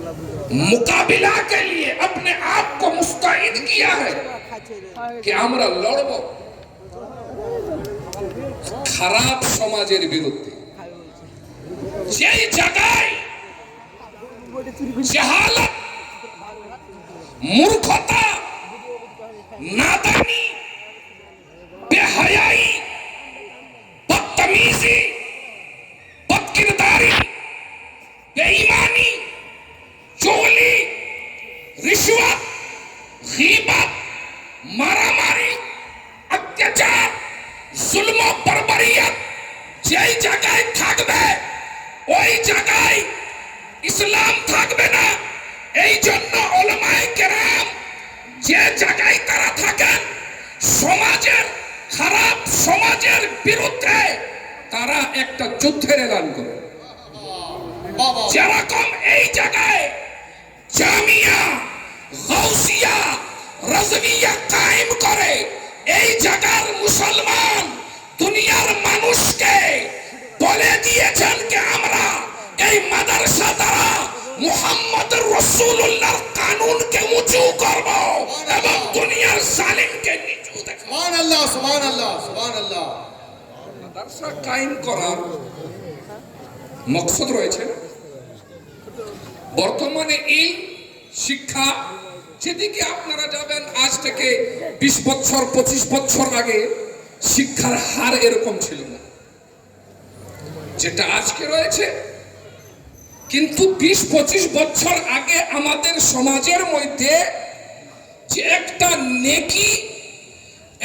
मुकाबिला के लिए अपने आप को मुस्तैद किया है कि আমরা লড়ব খারাপ সমাজের বিরুদ্ধে। যেই জায়গায় জাহালত, মূর্খতা, নাদানি, বেহায়াই, বদতমিজি, বদকিরদারি, बेईमानी, चोली, रिश्वत, गीबत, मारामारी, अत्याचार, जुल्म बर्बरियत যেই জায়গায় থাকবে ওই জায়গায় ইসলাম থাকবে না। এই জন্য উলামায়ে কেরাম যে জায়গায় তারা থাকেন সমাজের খারাপ সমাজের বিরুদ্ধে তারা একটা যুদ্ধের এলান করে। যেরকম এই জায়গায় জামিয়া গাউসিয়া রাজবিয়া কায়েম করে, এই জায়গার মুসলমান দুনিয়ার মানুষকে বলে দিয়েছেন যে আমরা এই মাদ্রাসা দ্বারা মুহাম্মদুর রাসূলুল্লাহর কানুনকে উঁচু করব এবং দুনিয়ার জালিমকে নিচু দেখাবো। সুবহানাল্লাহ, সুবহানাল্লাহ, সুবহানাল্লাহ। মাদ্রাসা কায়েম করার মকসদ রয়েছে। বর্তমানে এই শিক্ষা যেদিকে আপনারা যাবেন আজ থেকে 20 বছর 25 বছর আগে শিক্ষার হার এরকম ছিল না যেটা আজকে রয়েছে। কিন্তু 20-25 বছর আগে আমাদের সমাজের মধ্যে যে একটা নেকি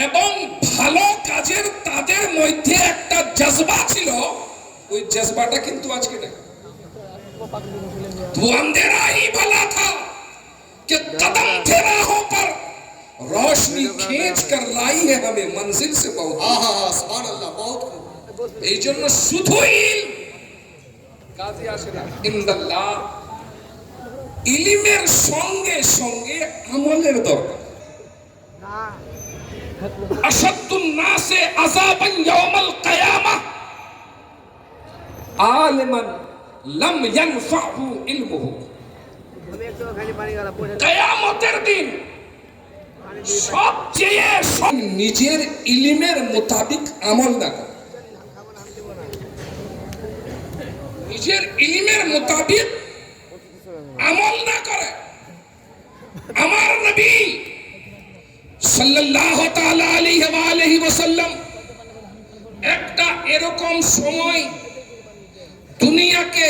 এবং ভালো কাজের তাদের মধ্যে একটা জজবা ছিল, ওই জজবাটা কিন্তু আজকে নেই। तो अंधेरा ही भला था कि कदम थे राहों पर, रोशनी खींच कर लाई है हमें मंजिल से बहुत। सुभान अल्लाह, बहुत এই জন্য শুধুই কাজে আসে না, ইনদাল্লাহ ইলমের সঙ্গে সঙ্গে আমলের দরকার। আশাদ্দুন নাসে আযাবান ইয়াউমাল কিয়ামাহ আলিমান লাম ইয়ানফাহু ইলমুহু। কিয়ামতের দিন সবচেয়ে নিজের ইলমের মোতাবেক আমল না করে, নিজের ইলমের মোতাবেক আমল না করে। আমার নবী সাল্লাল্লাহু তাআলা আলাইহি ওয়া আলিহি ওয়াসাল্লাম একটা এরকম সময় দুনিয়াকে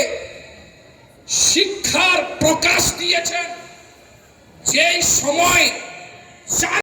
শিক্ষার প্রকাশ দিয়েছেন যেই সময়